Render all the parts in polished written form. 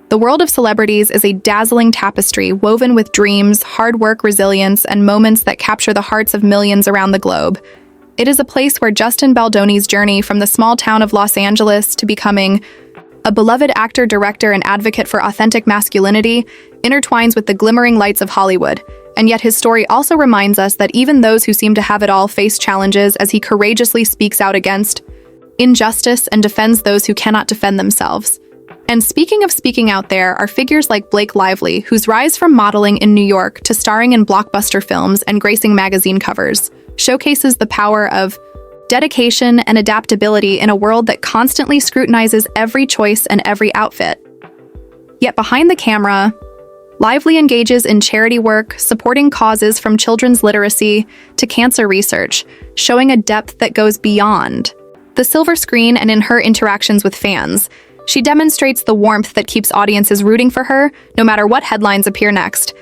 The world of celebrities is a dazzling tapestry woven with dreams, hard work, resilience, and moments that capture the hearts of millions around the globe. It is a place where Justin Baldoni's journey from the small town of Los Angeles to becoming a beloved actor, director, and advocate for authentic masculinity intertwines with the glimmering lights of Hollywood. And yet his story also reminds us that even those who seem to have it all face challenges as he courageously speaks out against injustice and defends those who cannot defend themselves. And speaking of speaking out, there are figures like Blake Lively, whose rise from modeling in New York to starring in blockbuster films and gracing magazine covers showcases the power of dedication and adaptability in a world that constantly scrutinizes every choice and every outfit. Yet behind the camera, Lively engages in charity work, supporting causes from children's literacy to cancer research, showing a depth that goes beyond the silver screen. And in her interactions with fans, she demonstrates the warmth that keeps audiences rooting for her, no matter what headlines appear next.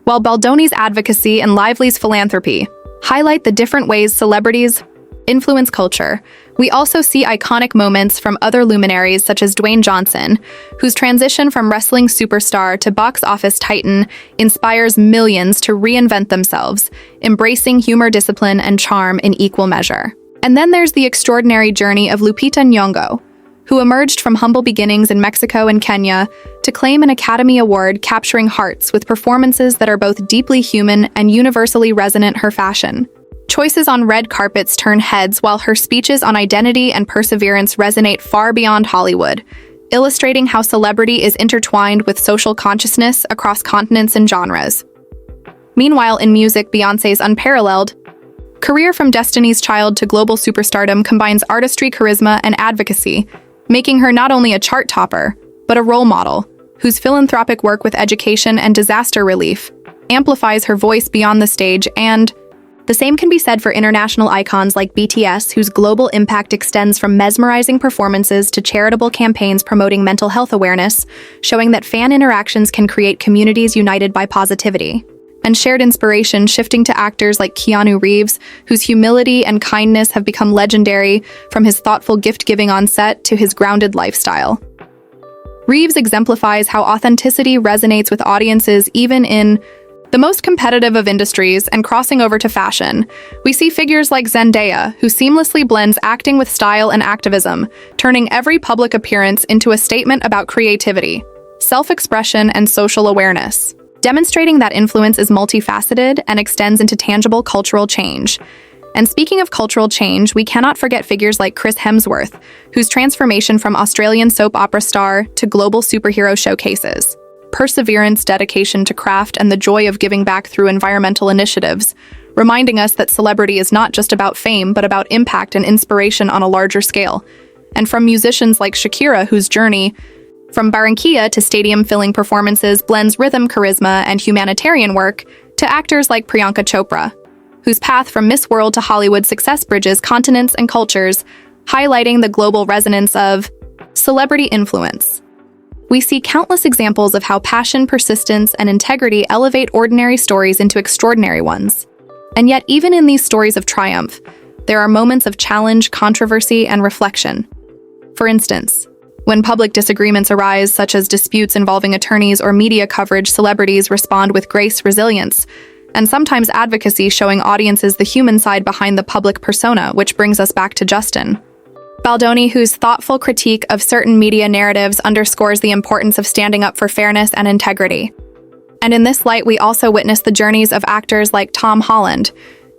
While Baldoni's advocacy and Lively's philanthropy highlight the different ways celebrities influence culture, we also see iconic moments from other luminaries such as Dwayne Johnson, whose transition from wrestling superstar to box office titan inspires millions to reinvent themselves, embracing humor, discipline, and charm in equal measure. And then there's the extraordinary journey of Lupita Nyong'o, who emerged from humble beginnings in Mexico and Kenya to claim an Academy Award, capturing hearts with performances that are both deeply human and universally resonant. Her fashion choices on red carpets turn heads, while her speeches on identity and perseverance resonate far beyond Hollywood, illustrating how celebrity is intertwined with social consciousness across continents and genres. Meanwhile, in music, Beyoncé's unparalleled career from Destiny's Child to global superstardom combines artistry, charisma, and advocacy, making her not only a chart topper, but a role model, whose philanthropic work with education and disaster relief amplifies her voice beyond the stage. And the same can be said for international icons like BTS, whose global impact extends from mesmerizing performances to charitable campaigns promoting mental health awareness, showing that fan interactions can create communities united by positivity. And shared inspiration shifting to actors like Keanu Reeves, whose humility and kindness have become legendary, from his thoughtful gift-giving on set to his grounded lifestyle. Reeves exemplifies how authenticity resonates with audiences even in the most competitive of industries. And crossing over to fashion, we see figures like Zendaya, who seamlessly blends acting with style and activism, turning every public appearance into a statement about creativity, self-expression, and social awareness, demonstrating that influence is multifaceted and extends into tangible cultural change. And speaking of cultural change, we cannot forget figures like Chris Hemsworth, whose transformation from Australian soap opera star to global superhero showcases perseverance, dedication to craft, and the joy of giving back through environmental initiatives, reminding us that celebrity is not just about fame, but about impact and inspiration on a larger scale. And from musicians like Shakira, whose journey from Barranquilla to stadium-filling performances blends rhythm, charisma, and humanitarian work, to actors like Priyanka Chopra, whose path from Miss World to Hollywood success bridges continents and cultures, highlighting the global resonance of celebrity influence. We see countless examples of how passion, persistence, and integrity elevate ordinary stories into extraordinary ones. And yet, even in these stories of triumph, there are moments of challenge, controversy, and reflection. For instance, when public disagreements arise, such as disputes involving attorneys or media coverage, celebrities respond with grace, resilience, and sometimes advocacy, showing audiences the human side behind the public persona, which brings us back to Justin Baldoni, whose thoughtful critique of certain media narratives underscores the importance of standing up for fairness and integrity. And in this light, we also witness the journeys of actors like Tom Holland,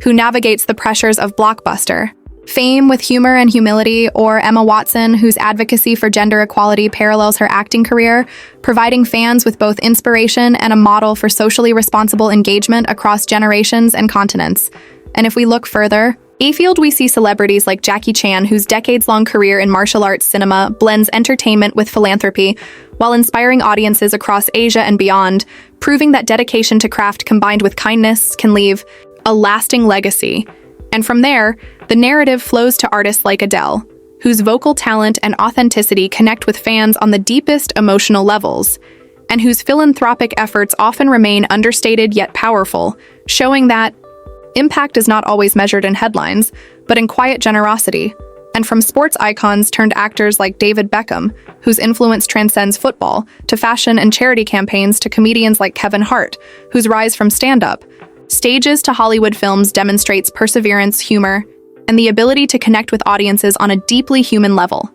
who navigates the pressures of blockbuster fame with humor and humility, or Emma Watson, whose advocacy for gender equality parallels her acting career, providing fans with both inspiration and a model for socially responsible engagement across generations and continents. And if we look further afield, we see celebrities like Jackie Chan, whose decades-long career in martial arts cinema blends entertainment with philanthropy, while inspiring audiences across Asia and beyond, proving that dedication to craft combined with kindness can leave a lasting legacy. And from there, the narrative flows to artists like Adele, whose vocal talent and authenticity connect with fans on the deepest emotional levels, and whose philanthropic efforts often remain understated yet powerful, showing that impact is not always measured in headlines, but in quiet generosity. And from sports icons turned actors like David Beckham, whose influence transcends football, to fashion and charity campaigns to comedians like Kevin Hart, whose rise from stand-up, stages to Hollywood films demonstrates perseverance, humor, and the ability to connect with audiences on a deeply human level.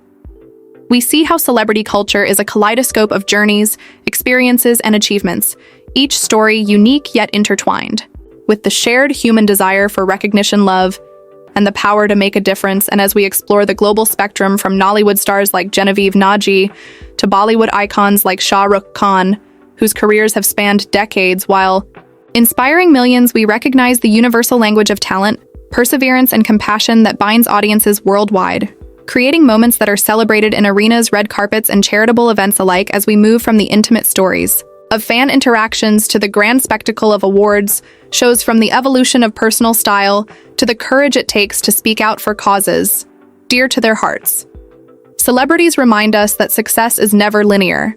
We see how celebrity culture is a kaleidoscope of journeys, experiences, and achievements, each story unique yet intertwined, with the shared human desire for recognition, love, and the power to make a difference. And as we explore the global spectrum from Nollywood stars like Genevieve Naji to Bollywood icons like Shah Rukh Khan, whose careers have spanned decades, while inspiring millions, we recognize the universal language of talent, perseverance, and compassion that binds audiences worldwide, creating moments that are celebrated in arenas, red carpets, and charitable events alike as we move from the intimate stories of fan interactions to the grand spectacle of awards, shows from the evolution of personal style to the courage it takes to speak out for causes dear to their hearts. Celebrities remind us that success is never linear,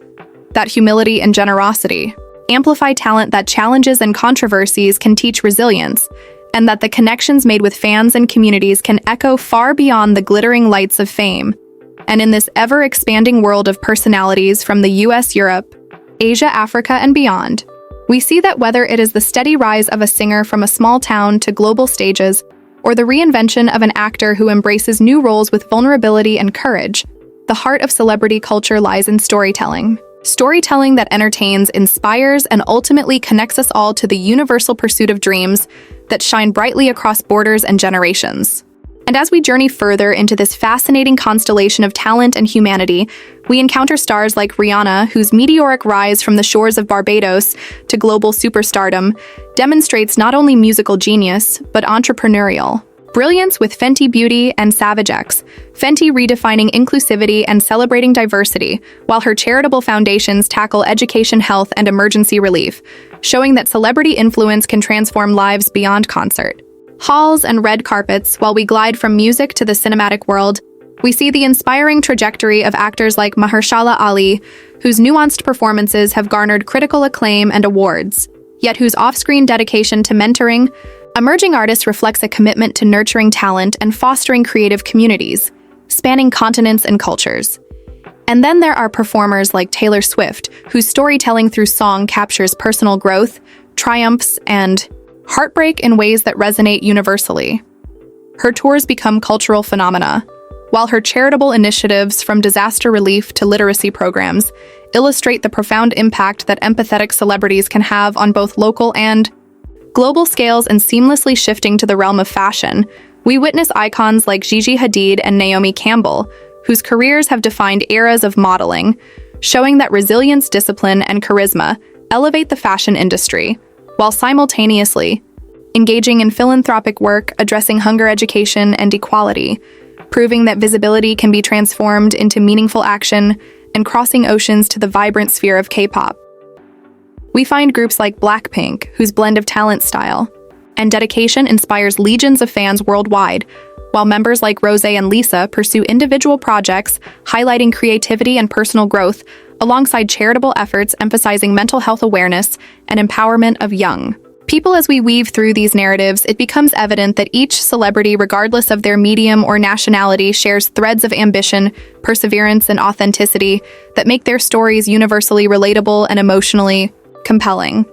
that humility and generosity amplify talent, that challenges and controversies can teach resilience, and that the connections made with fans and communities can echo far beyond the glittering lights of fame. And in this ever-expanding world of personalities from the US, Europe, Asia, Africa, and beyond, we see that whether it is the steady rise of a singer from a small town to global stages, or the reinvention of an actor who embraces new roles with vulnerability and courage, the heart of celebrity culture lies in storytelling. Storytelling that entertains, inspires, and ultimately connects us all to the universal pursuit of dreams that shine brightly across borders and generations. And as we journey further into this fascinating constellation of talent and humanity, we encounter stars like Rihanna, whose meteoric rise from the shores of Barbados to global superstardom demonstrates not only musical genius, but entrepreneurial brilliance with Fenty Beauty and Savage X, Fenty redefining inclusivity and celebrating diversity, while her charitable foundations tackle education, health, and emergency relief, showing that celebrity influence can transform lives beyond concert halls and red carpets. While we glide from music to the cinematic world, we see the inspiring trajectory of actors like Mahershala Ali, whose nuanced performances have garnered critical acclaim and awards, yet whose off-screen dedication to mentoring emerging artists reflects a commitment to nurturing talent and fostering creative communities, spanning continents and cultures. And then there are performers like Taylor Swift, whose storytelling through song captures personal growth, triumphs, and heartbreak in ways that resonate universally. Her tours become cultural phenomena, while her charitable initiatives, from disaster relief to literacy programs, illustrate the profound impact that empathetic celebrities can have on both local and global scales. And seamlessly shifting to the realm of fashion, we witness icons like Gigi Hadid and Naomi Campbell, whose careers have defined eras of modeling, showing that resilience, discipline, and charisma elevate the fashion industry, while simultaneously engaging in philanthropic work addressing hunger, education, and equality, proving that visibility can be transformed into meaningful action and crossing oceans to the vibrant sphere of K-pop. We find groups like Blackpink, whose blend of talent, style, and dedication inspires legions of fans worldwide, while members like Rosé and Lisa pursue individual projects highlighting creativity and personal growth, alongside charitable efforts emphasizing mental health awareness and empowerment of young people. As we weave through these narratives, it becomes evident that each celebrity, regardless of their medium or nationality, shares threads of ambition, perseverance, and authenticity that make their stories universally relatable and emotionally compelling.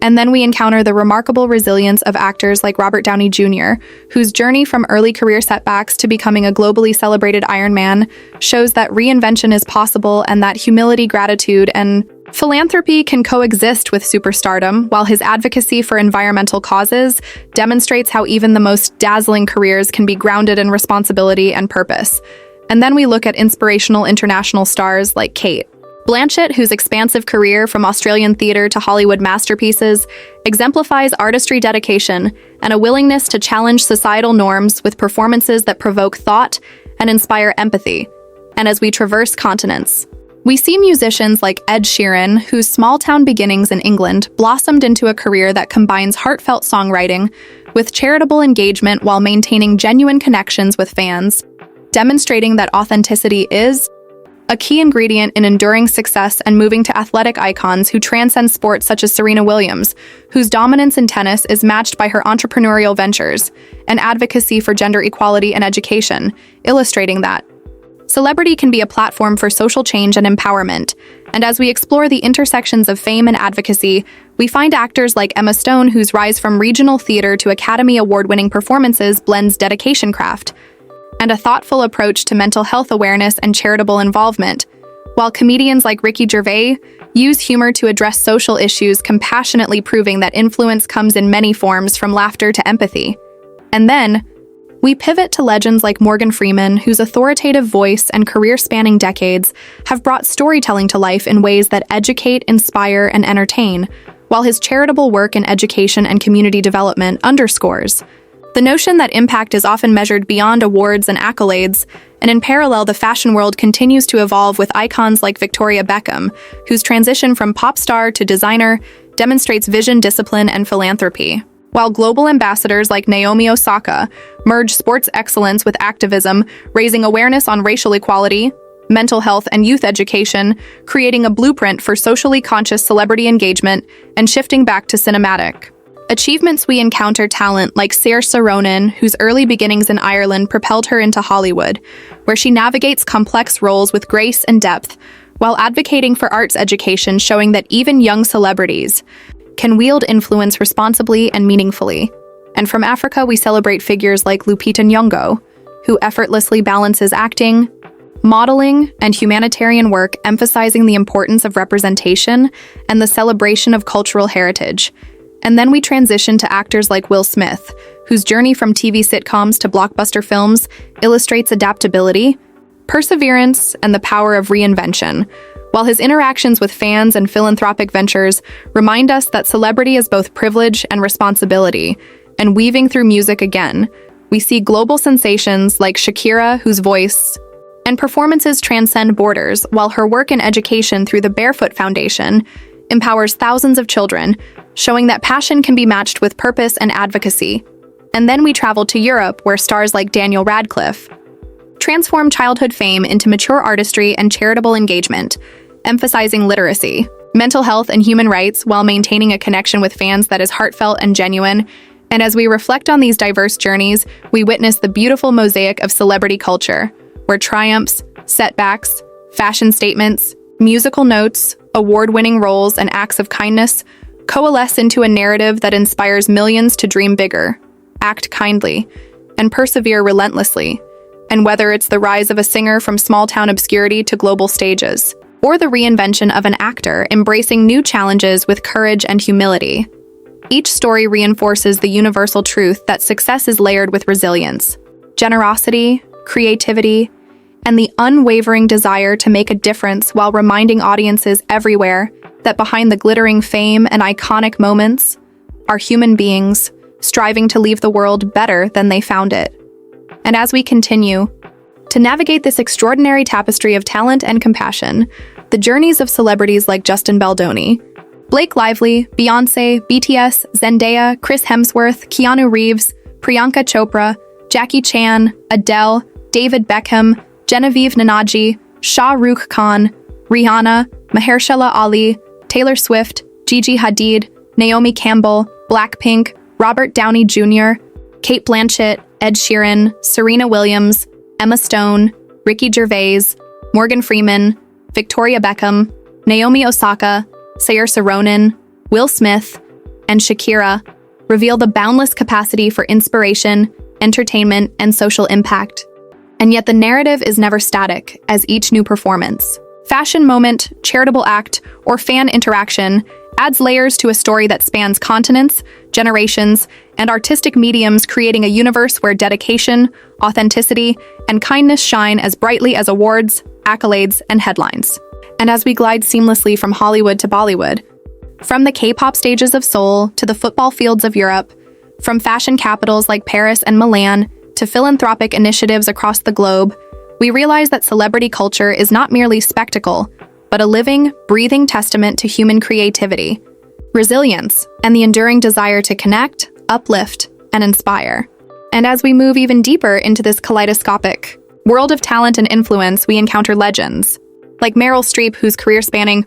And then we encounter the remarkable resilience of actors like Robert Downey Jr., whose journey from early career setbacks to becoming a globally celebrated Iron Man shows that reinvention is possible and that humility, gratitude, and philanthropy can coexist with superstardom, while his advocacy for environmental causes demonstrates how even the most dazzling careers can be grounded in responsibility and purpose. And then we look at inspirational international stars like Cate Blanchett, whose expansive career from Australian theatre to Hollywood masterpieces exemplifies artistry, dedication, and a willingness to challenge societal norms with performances that provoke thought and inspire empathy. And as we traverse continents, we see musicians like Ed Sheeran, whose small-town beginnings in England blossomed into a career that combines heartfelt songwriting with charitable engagement while maintaining genuine connections with fans, demonstrating that authenticity is a key ingredient in enduring success and moving to athletic icons who transcend sports such as Serena Williams, whose dominance in tennis is matched by her entrepreneurial ventures, and advocacy for gender equality and education, illustrating that celebrity can be a platform for social change and empowerment. And as we explore the intersections of fame and advocacy, we find actors like Emma Stone, whose rise from regional theater to Academy Award-winning performances blends dedication craft and a thoughtful approach to mental health awareness and charitable involvement, while comedians like Ricky Gervais use humor to address social issues, compassionately proving that influence comes in many forms, from laughter to empathy. And then, we pivot to legends like Morgan Freeman, whose authoritative voice and career spanning decades have brought storytelling to life in ways that educate, inspire, and entertain, while his charitable work in education and community development underscores the notion that impact is often measured beyond awards and accolades. And in parallel, the fashion world continues to evolve with icons like Victoria Beckham, whose transition from pop star to designer demonstrates vision, discipline, and philanthropy, while global ambassadors like Naomi Osaka merge sports excellence with activism, raising awareness on racial equality, mental health, and youth education, creating a blueprint for socially conscious celebrity engagement. And shifting back to cinematic achievements, we encounter talent like Saoirse Ronan, whose early beginnings in Ireland propelled her into Hollywood, where she navigates complex roles with grace and depth, while advocating for arts education, showing that even young celebrities can wield influence responsibly and meaningfully. And from Africa, we celebrate figures like Lupita Nyong'o, who effortlessly balances acting, modeling, and humanitarian work, emphasizing the importance of representation and the celebration of cultural heritage. And then we transition to actors like Will Smith, whose journey from TV sitcoms to blockbuster films illustrates adaptability, perseverance, and the power of reinvention, while his interactions with fans and philanthropic ventures remind us that celebrity is both privilege and responsibility. And weaving through music again, we see global sensations like Shakira, whose voice and performances transcend borders, while her work in education through the Barefoot Foundation empowers thousands of children, showing that passion can be matched with purpose and advocacy. And then we travel to Europe, where stars like Daniel Radcliffe transform childhood fame into mature artistry and charitable engagement, emphasizing literacy, mental health, and human rights while maintaining a connection with fans that is heartfelt and genuine. And as we reflect on these diverse journeys, we witness the beautiful mosaic of celebrity culture, where triumphs, setbacks, fashion statements, musical notes, award-winning roles, and acts of kindness coalesce into a narrative that inspires millions to dream bigger, act kindly, and persevere relentlessly. And whether it's the rise of a singer from small-town obscurity to global stages, or the reinvention of an actor embracing new challenges with courage and humility, each story reinforces the universal truth that success is layered with resilience, generosity, creativity, and the unwavering desire to make a difference, while reminding audiences everywhere that behind the glittering fame and iconic moments are human beings striving to leave the world better than they found it. And as we continue to navigate this extraordinary tapestry of talent and compassion, the journeys of celebrities like Justin Baldoni, Blake Lively, Beyoncé, BTS, Zendaya, Chris Hemsworth, Keanu Reeves, Priyanka Chopra, Jackie Chan, Adele, David Beckham, Genevieve Nnaji, Shah Rukh Khan, Rihanna, Mahershala Ali, Taylor Swift, Gigi Hadid, Naomi Campbell, Blackpink, Robert Downey Jr., Cate Blanchett, Ed Sheeran, Serena Williams, Emma Stone, Ricky Gervais, Morgan Freeman, Victoria Beckham, Naomi Osaka, Saoirse Ronan, Will Smith, and Shakira reveal the boundless capacity for inspiration, entertainment, and social impact. And yet the narrative is never static, as each new performance, fashion moment, charitable act, or fan interaction adds layers to a story that spans continents, generations, and artistic mediums, creating a universe where dedication, authenticity, and kindness shine as brightly as awards, accolades, and headlines. And as we glide seamlessly from Hollywood to Bollywood, from the K-pop stages of Seoul to the football fields of Europe, from fashion capitals like Paris and Milan to philanthropic initiatives across the globe, we realize that celebrity culture is not merely spectacle, but a living, breathing testament to human creativity, resilience, and the enduring desire to connect, uplift, and inspire. And as we move even deeper into this kaleidoscopic world of talent and influence, we encounter legends like Meryl Streep, whose career spanning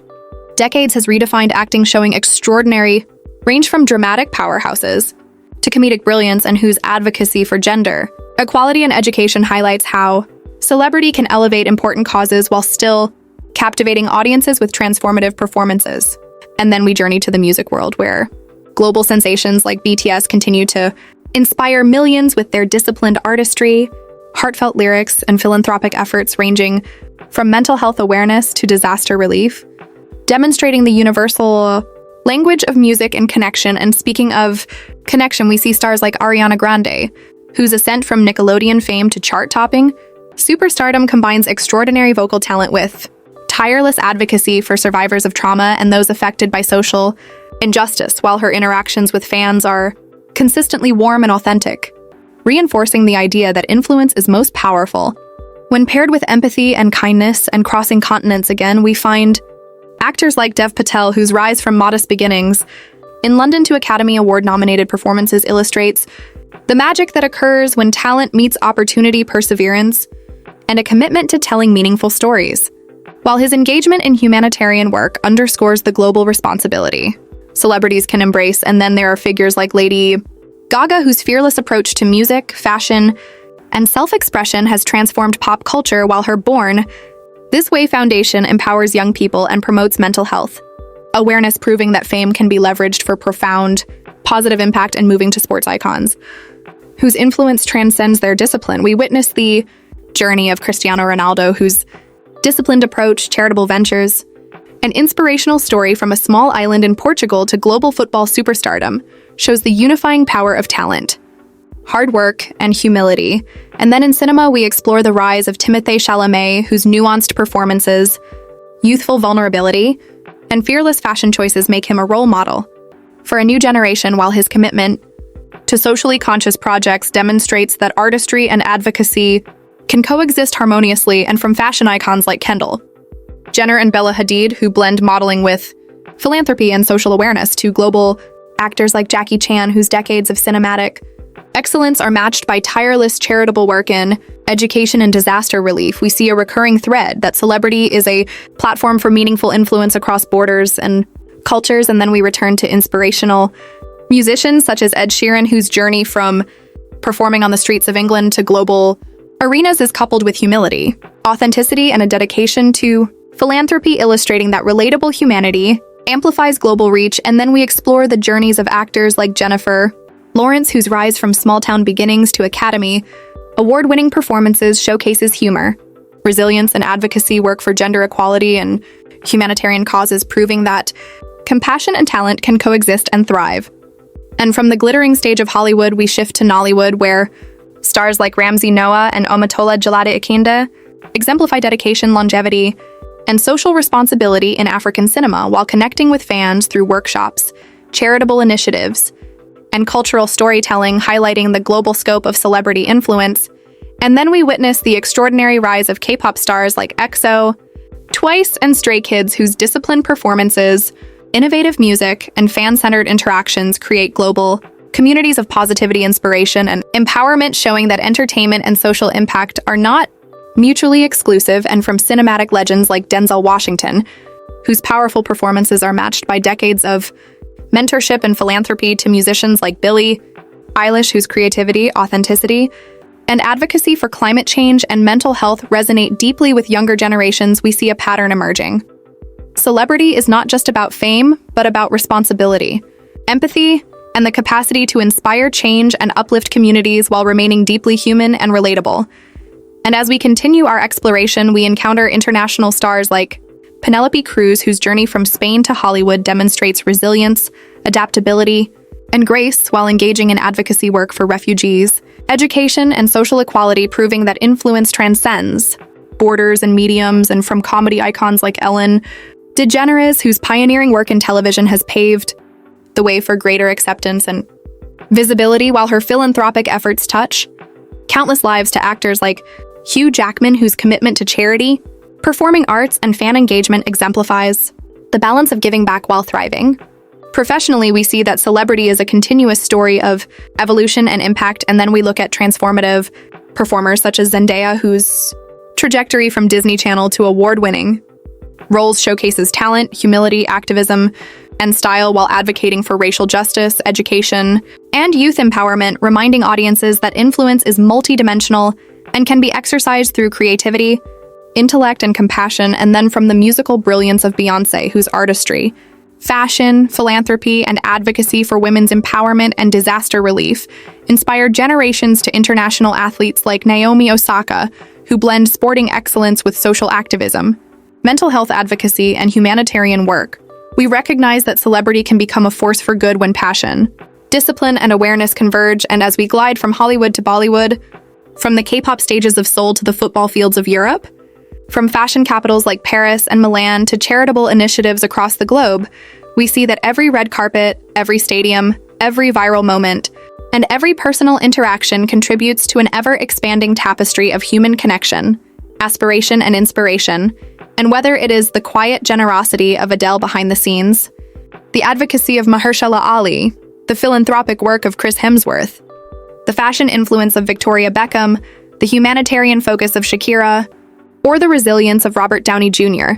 decades has redefined acting, showing extraordinary range from dramatic powerhouses to comedic brilliance, and whose advocacy for gender equality and education highlights how celebrity can elevate important causes while still captivating audiences with transformative performances. And then we journey to the music world, where global sensations like BTS continue to inspire millions with their disciplined artistry, heartfelt lyrics, and philanthropic efforts ranging from mental health awareness to disaster relief, demonstrating the universal language of music and connection. And speaking of connection, we see stars like Ariana Grande, whose ascent from Nickelodeon fame to chart-topping superstardom combines extraordinary vocal talent with tireless advocacy for survivors of trauma and those affected by social injustice, while her interactions with fans are consistently warm and authentic, reinforcing the idea that influence is most powerful when paired with empathy and kindness. And crossing continents again, we find actors like Dev Patel, whose rise from modest beginnings in London to Academy Award-nominated performances illustrates the magic that occurs when talent meets opportunity, perseverance, and a commitment to telling meaningful stories, while his engagement in humanitarian work underscores the global responsibility celebrities can embrace. And then there are figures like Lady Gaga, whose fearless approach to music, fashion, and self-expression has transformed pop culture, while her Born This Way Foundation empowers young people and promotes mental health awareness, proving that fame can be leveraged for profound, positive impact. And moving to sports icons, whose influence transcends their discipline, we witness the journey of Cristiano Ronaldo, whose disciplined approach, charitable ventures, an inspirational story from a small island in Portugal to global football superstardom shows the unifying power of talent, hard work, and humility. And then in cinema, we explore the rise of Timothée Chalamet, whose nuanced performances, youthful vulnerability, and fearless fashion choices make him a role model for a new generation, while his commitment to socially conscious projects demonstrates that artistry and advocacy can coexist harmoniously. And from fashion icons like Kendall Jenner and Bella Hadid, who blend modeling with philanthropy and social awareness, to global actors like Jackie Chan, whose decades of cinematic excellence are matched by tireless charitable work in education and disaster relief, we see a recurring thread that celebrity is a platform for meaningful influence across borders and cultures. And then we return to inspirational musicians such as Ed Sheeran, whose journey from performing on the streets of England to global arenas is coupled with humility, authenticity, and a dedication to philanthropy, illustrating that relatable humanity amplifies global reach. And then we explore the journeys of actors like Jennifer Lawrence, whose rise from small-town beginnings to Academy Award-winning performances showcases humor, resilience, and advocacy work for gender equality and humanitarian causes, proving that compassion and talent can coexist and thrive. And from the glittering stage of Hollywood, we shift to Nollywood, where stars like Ramsey Noah and Omatola Jalade Akinda exemplify dedication, longevity, and social responsibility in African cinema, while connecting with fans through workshops, charitable initiatives, and cultural storytelling, highlighting the global scope of celebrity influence. And then we witness the extraordinary rise of K-pop stars like EXO, Twice, and Stray Kids, whose disciplined performances, innovative music, and fan-centered interactions create global communities of positivity, inspiration, and empowerment, showing that entertainment and social impact are not mutually exclusive. And from cinematic legends like Denzel Washington, whose powerful performances are matched by decades of mentorship and philanthropy, to musicians like Billie Eilish, whose creativity, authenticity, and advocacy for climate change and mental health resonate deeply with younger generations, we see a pattern emerging. Celebrity is not just about fame, but about responsibility, empathy, and the capacity to inspire change and uplift communities while remaining deeply human and relatable. And as we continue our exploration, we encounter international stars like Penelope Cruz, whose journey from Spain to Hollywood demonstrates resilience, adaptability, and grace while engaging in advocacy work for refugees, education, and social equality, proving that influence transcends borders and mediums. And from comedy icons like Ellen DeGeneres, whose pioneering work in television has paved the way for greater acceptance and visibility, while her philanthropic efforts touch countless lives, to actors like Hugh Jackman, whose commitment to charity, performing arts, and fan engagement exemplifies the balance of giving back while thriving. Professionally, we see that celebrity is a continuous story of evolution and impact, and then we look at transformative performers such as Zendaya, whose trajectory from Disney Channel to award-winning Roles showcases talent, humility, activism, and style while advocating for racial justice, education, and youth empowerment, reminding audiences that influence is multidimensional and can be exercised through creativity, intellect, and compassion. And then from the musical brilliance of Beyoncé, whose artistry, fashion, philanthropy, and advocacy for women's empowerment and disaster relief inspired generations to international athletes like Naomi Osaka, who blend sporting excellence with social activism, mental health advocacy, and humanitarian work. We recognize that celebrity can become a force for good when passion, discipline, and awareness converge, and as we glide from Hollywood to Bollywood, from the K-pop stages of Seoul to the football fields of Europe, from fashion capitals like Paris and Milan to charitable initiatives across the globe, we see that every red carpet, every stadium, every viral moment, and every personal interaction contributes to an ever-expanding tapestry of human connection, aspiration, and inspiration. And whether it is the quiet generosity of Adele behind the scenes, the advocacy of Mahershala Ali, the philanthropic work of Chris Hemsworth, the fashion influence of Victoria Beckham, the humanitarian focus of Shakira, or the resilience of Robert Downey Jr.,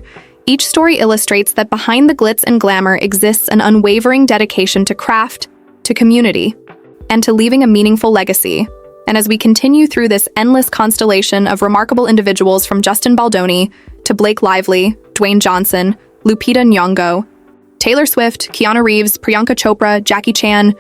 each story illustrates that behind the glitz and glamour exists an unwavering dedication to craft, to community, and to leaving a meaningful legacy. And as we continue through this endless constellation of remarkable individuals from Justin Baldoni to Blake Lively, Dwayne Johnson, Lupita Nyong'o, Taylor Swift, Keanu Reeves, Priyanka Chopra, Jackie Chan,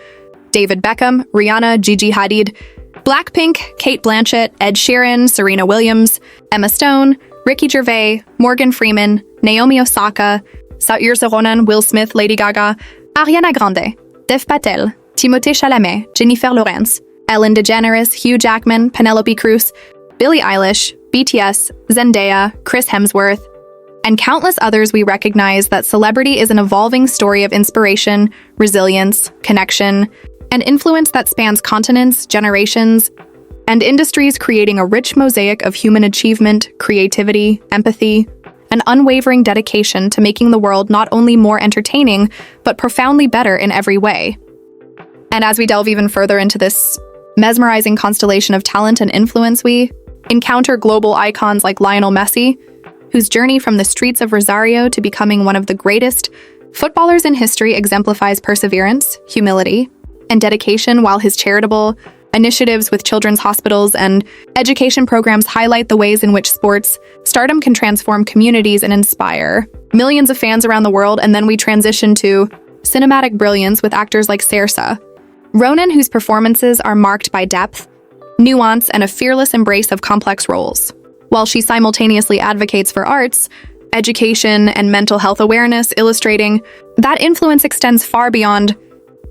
David Beckham, Rihanna, Gigi Hadid, Blackpink, Kate Blanchett, Ed Sheeran, Serena Williams, Emma Stone, Ricky Gervais, Morgan Freeman, Naomi Osaka, Saoirse Ronan, Will Smith, Lady Gaga, Ariana Grande, Dev Patel, Timothée Chalamet, Jennifer Lawrence, Ellen DeGeneres, Hugh Jackman, Penelope Cruz, Billie Eilish, BTS, Zendaya, Chris Hemsworth, and countless others. We recognize that celebrity is an evolving story of inspiration, resilience, connection, and influence that spans continents, generations, and industries, creating a rich mosaic of human achievement, creativity, empathy, and unwavering dedication to making the world not only more entertaining, but profoundly better in every way. And as we delve even further into this mesmerizing constellation of talent and influence, we encounter global icons like Lionel Messi, whose journey from the streets of Rosario to becoming one of the greatest footballers in history exemplifies perseverance, humility, and dedication, while his charitable initiatives with children's hospitals and education programs highlight the ways in which sports stardom can transform communities and inspire millions of fans around the world. And then we transition to cinematic brilliance with actors like Saoirse Ronan, whose performances are marked by depth, nuance, and a fearless embrace of complex roles. While she simultaneously advocates for arts, education, and mental health awareness, illustrating that influence extends far beyond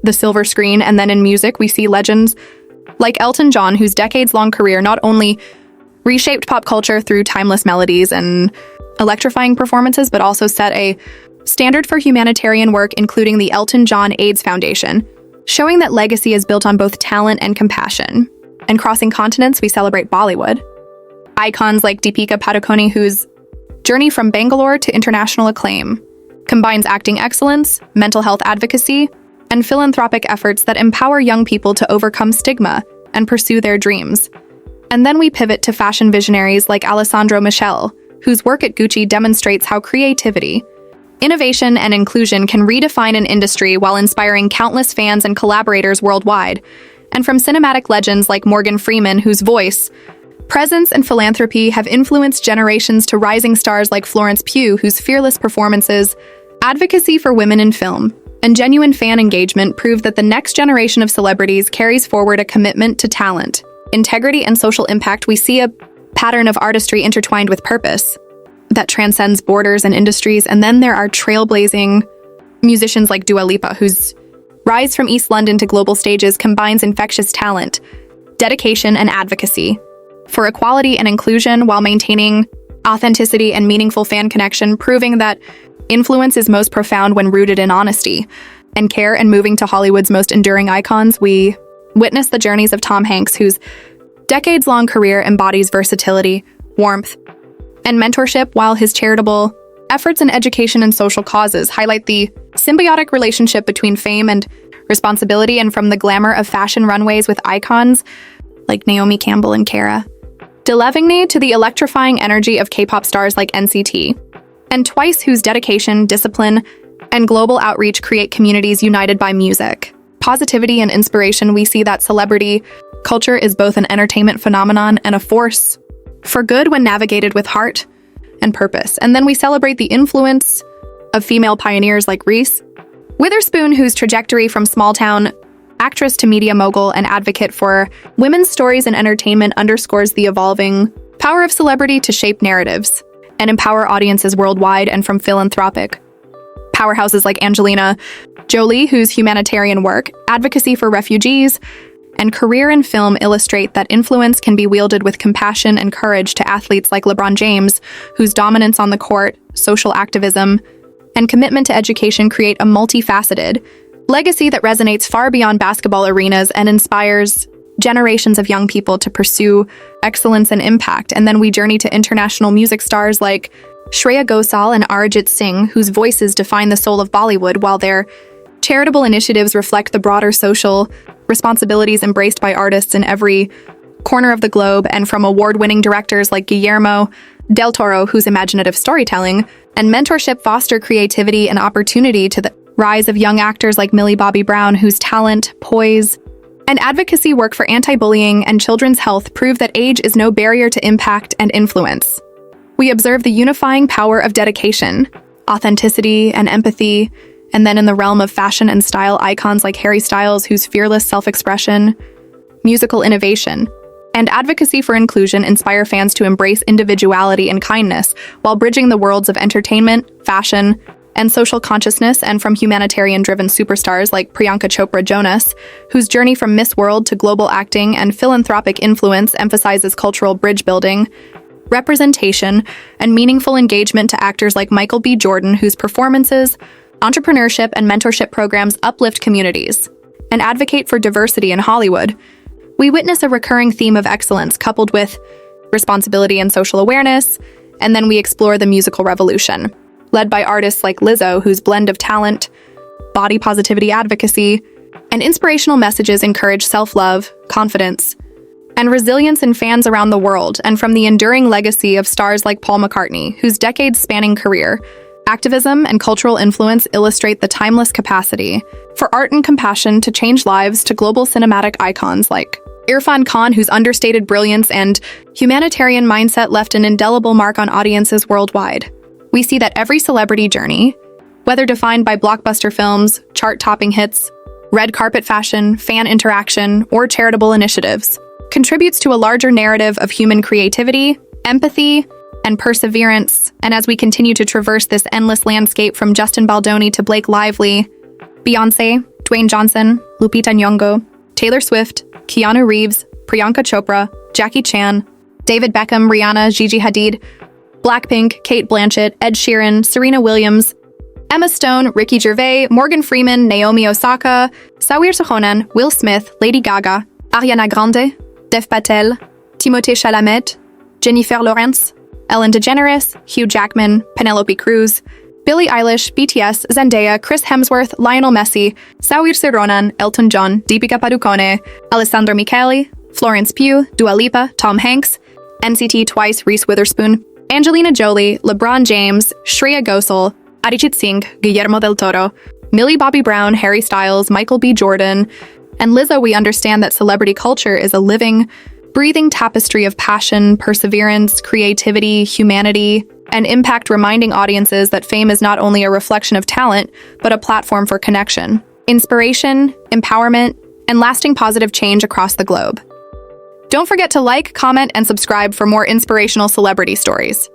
the silver screen. And then in music, we see legends like Elton John, whose decades-long career not only reshaped pop culture through timeless melodies and electrifying performances, but also set a standard for humanitarian work, including the Elton John AIDS Foundation, showing that legacy is built on both talent and compassion. And crossing continents, we celebrate Bollywood. Icons like Deepika Padukone, whose journey from Bangalore to international acclaim combines acting excellence, mental health advocacy, and philanthropic efforts that empower young people to overcome stigma and pursue their dreams. And then we pivot to fashion visionaries like Alessandro Michele, whose work at Gucci demonstrates how creativity, innovation, and inclusion can redefine an industry while inspiring countless fans and collaborators worldwide. And from cinematic legends like Morgan Freeman, whose voice, presence, and philanthropy have influenced generations, to rising stars like Florence Pugh, whose fearless performances, advocacy for women in film, and genuine fan engagement prove that the next generation of celebrities carries forward a commitment to talent, integrity, and social impact. We see a pattern of artistry intertwined with purpose that transcends borders and industries. And then there are trailblazing musicians like Dua Lipa, whose rise from East London to global stages combines infectious talent, dedication, and advocacy for equality and inclusion while maintaining authenticity and meaningful fan connection, proving that influence is most profound when rooted in honesty and care. And moving to Hollywood's most enduring icons, we witness the journeys of Tom Hanks, whose decades-long career embodies versatility, warmth, and mentorship, while his charitable efforts in education and social causes highlight the symbiotic relationship between fame and responsibility. And from the glamour of fashion runways with icons like Naomi Campbell and Cara Delevingne to the electrifying energy of K-pop stars like NCT and Twice, whose dedication, discipline, and global outreach create communities united by music. Positivity and inspiration, we see that celebrity culture is both an entertainment phenomenon and a force for good when navigated with heart and purpose. And then we celebrate the influence of female pioneers like Reese Witherspoon, whose trajectory from small-town actress to media mogul and advocate for women's stories in entertainment underscores the evolving power of celebrity to shape narratives and empower audiences worldwide. And from philanthropic powerhouses like Angelina Jolie, whose humanitarian work, advocacy for refugees, and career in film illustrate that influence can be wielded with compassion and courage, to athletes like LeBron James, whose dominance on the court, social activism, and commitment to education create a multifaceted legacy that resonates far beyond basketball arenas and inspires generations of young people to pursue excellence and impact. And then we journey to international music stars like Shreya Ghosal and Arijit Singh, whose voices define the soul of Bollywood, while their charitable initiatives reflect the broader social responsibilities embraced by artists in every corner of the globe. And from award-winning directors like Guillermo del Toro, whose imaginative storytelling and mentorship foster creativity and opportunity, to the rise of young actors like Millie Bobby Brown, whose talent, poise, and advocacy work for anti-bullying and children's health prove that age is no barrier to impact and influence. We observe the unifying power of dedication, authenticity, and empathy. And then in the realm of fashion and style, icons like Harry Styles, whose fearless self-expression, musical innovation, and advocacy for inclusion inspire fans to embrace individuality and kindness while bridging the worlds of entertainment, fashion, and social consciousness. And from humanitarian-driven superstars like Priyanka Chopra Jonas, whose journey from Miss World to global acting and philanthropic influence emphasizes cultural bridge building, representation, and meaningful engagement, to actors like Michael B. Jordan, whose performances, entrepreneurship, and mentorship programs uplift communities and advocate for diversity in Hollywood. We witness a recurring theme of excellence coupled with responsibility and social awareness, and then we explore the musical revolution, led by artists like Lizzo, whose blend of talent, body positivity advocacy, and inspirational messages encourage self-love, confidence, and resilience in fans around the world. And from the enduring legacy of stars like Paul McCartney, whose decades-spanning career, activism, and cultural influence illustrate the timeless capacity for art and compassion to change lives, to global cinematic icons like Irfan Khan, whose understated brilliance and humanitarian mindset left an indelible mark on audiences worldwide. We see that every celebrity journey, whether defined by blockbuster films, chart-topping hits, red carpet fashion, fan interaction, or charitable initiatives, contributes to a larger narrative of human creativity, empathy, and perseverance. And as we continue to traverse this endless landscape, from Justin Baldoni to Blake Lively, Beyoncé, Dwayne Johnson, Lupita Nyong'o, Taylor Swift, Keanu Reeves, Priyanka Chopra, Jackie Chan, David Beckham, Rihanna, Gigi Hadid, Blackpink, Kate Blanchett, Ed Sheeran, Serena Williams, Emma Stone, Ricky Gervais, Morgan Freeman, Naomi Osaka, Sawir Sohonan, Will Smith, Lady Gaga, Ariana Grande, Dev Patel, Timothée Chalamet, Jennifer Lawrence, Ellen DeGeneres, Hugh Jackman, Penelope Cruz, Billie Eilish, BTS, Zendaya, Chris Hemsworth, Lionel Messi, Saoirse Ronan, Elton John, Deepika Padukone, Alessandro Michele, Florence Pugh, Dua Lipa, Tom Hanks, NCT Twice, Reese Witherspoon, Angelina Jolie, LeBron James, Shreya Ghosal, Arijit Singh, Guillermo del Toro, Millie Bobby Brown, Harry Styles, Michael B. Jordan, and Lizzo. We understand that celebrity culture is a living, breathing tapestry of passion, perseverance, creativity, humanity, and impact, reminding audiences that fame is not only a reflection of talent, but a platform for connection, inspiration, empowerment, and lasting positive change across the globe. Don't forget to like, comment, and subscribe for more inspirational celebrity stories.